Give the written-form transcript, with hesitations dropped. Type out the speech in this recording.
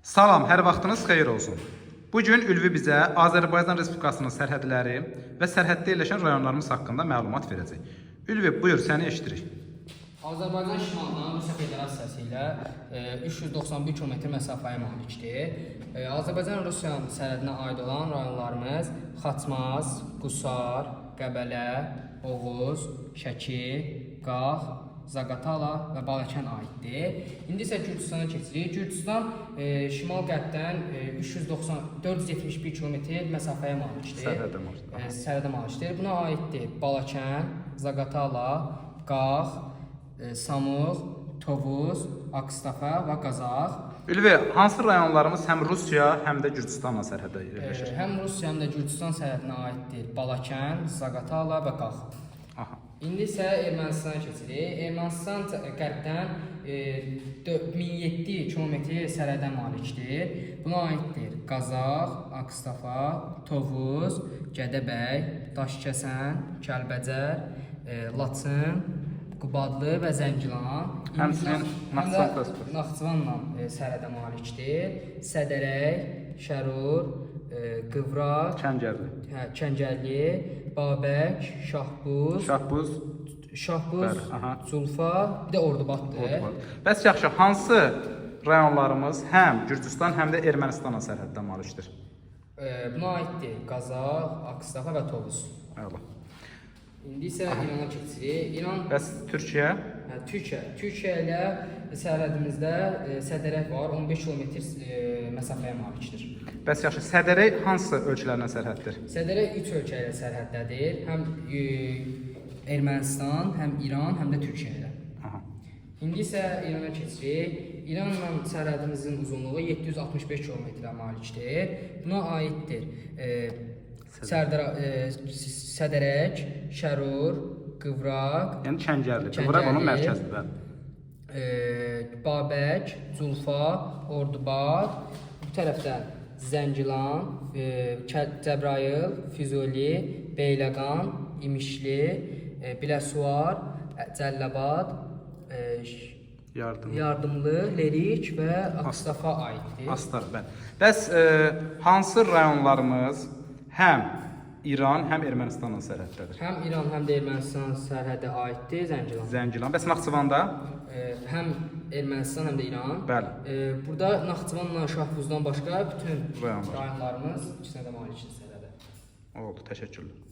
Salam, hər vaxtınız xeyir olsun. Bugün Ülvi bizə Azərbaycan Respublikasının sərhədləri və sərhəddə yerləşən rayonlarımız haqqında məlumat verəcək. Ülvi, buyur, səni eşidirik. Azərbaycan şimalından Rusiya Federasiyası ilə 391 km məsafəyə malikdir. Azərbaycan Rusiyanın sərhədinə aid olan rayonlarımız Xaçmaz, Qusar, Qəbələ, Oğuz, Şəki, Qax, Zaqatala və Balakən aiddir. İndi isə Gürcüstana keçirik. Gürcüstan şimal-qərbdən 471 km məsafəyə malikdir. Sərhədə malikdir. Buna aiddir Balakən, Zaqatala, Qax, Samux, Tovuz, Akstafa və Qazax. Ülvi, hansı rayonlarımız həm Rusiya, həm də Gürcüstanla sərhəddə yerləşir? Həm Rusiya, həm də Gürcüstan sərhədinə aiddir Balakən, Zaqatala və Qax. İndi isə Ermənistana keçirik. Ermənistan qərbdən 1007 km sərhədə malikdir. Buna aiddir Qazax, Akstafa, Tovuz, Gədəbəy, Daşkəsən, Kəlbəcər, Laçın, Qubadlı və Zəngilan. Həmçinin Naxçıvanla sərhədə malikdir. Sədərək, Şərur, Qıvraq, Kəngərli, Babək, Şahbuz, Zulfa, bir də Ordubaddır. Bəs yaxşı, hansı rayonlarımız həm Gürcüstan, həm də Ermənistanla sərhəddə malikdir? Buna aiddir Qazax, Akstafa və Tovuz. Əla. İndi isə İrana keçirik. İran. Bəs Türkiyə? Türkiyə ilə sərhədimizdə Sədərək var, 15 km məsafəyə malikdir. Bəs yaxşı, Sədərək hansı ölkələrlə sərhəddir? Sədərək 3 ölkə ilə sərhəddədir. Həm Ermənistan, həm İran, həm də Türkiyə ilə. İndi isə İrana keçirik. İranla sərhədimizin uzunluğu 765 km malikdir. Buna aiddir Sədərək, Şərur, Qıvraq, yəni Kəngərli. Qıvraq onun mərkəzidir. Babək, Zulfa, Ordubad, bu tərəfdən Zəngilan, Cəbrayıl, Füzuli, Beyləqan, İmişli, Biləsuvar, Cəlləbad, Yardımlı, Lerik və Akstafa aiddir. Astar, bəli. Bəs hansı rayonlarımız həm İran, həm Ermənistanla sərhəddədir? Həm İran, həm də Ermənistan sərhədə aiddir Zəngilan. Zəngilan. Bəs Naxçıvanda? Həm Ermənistan, həm də İran. Bəli. Burada Naxçıvanla Şahbuzdan başqa bütün rayonlarımız rayonlarımız ikisine də malikdir sərhədə. Oldu, təşəkkürlər.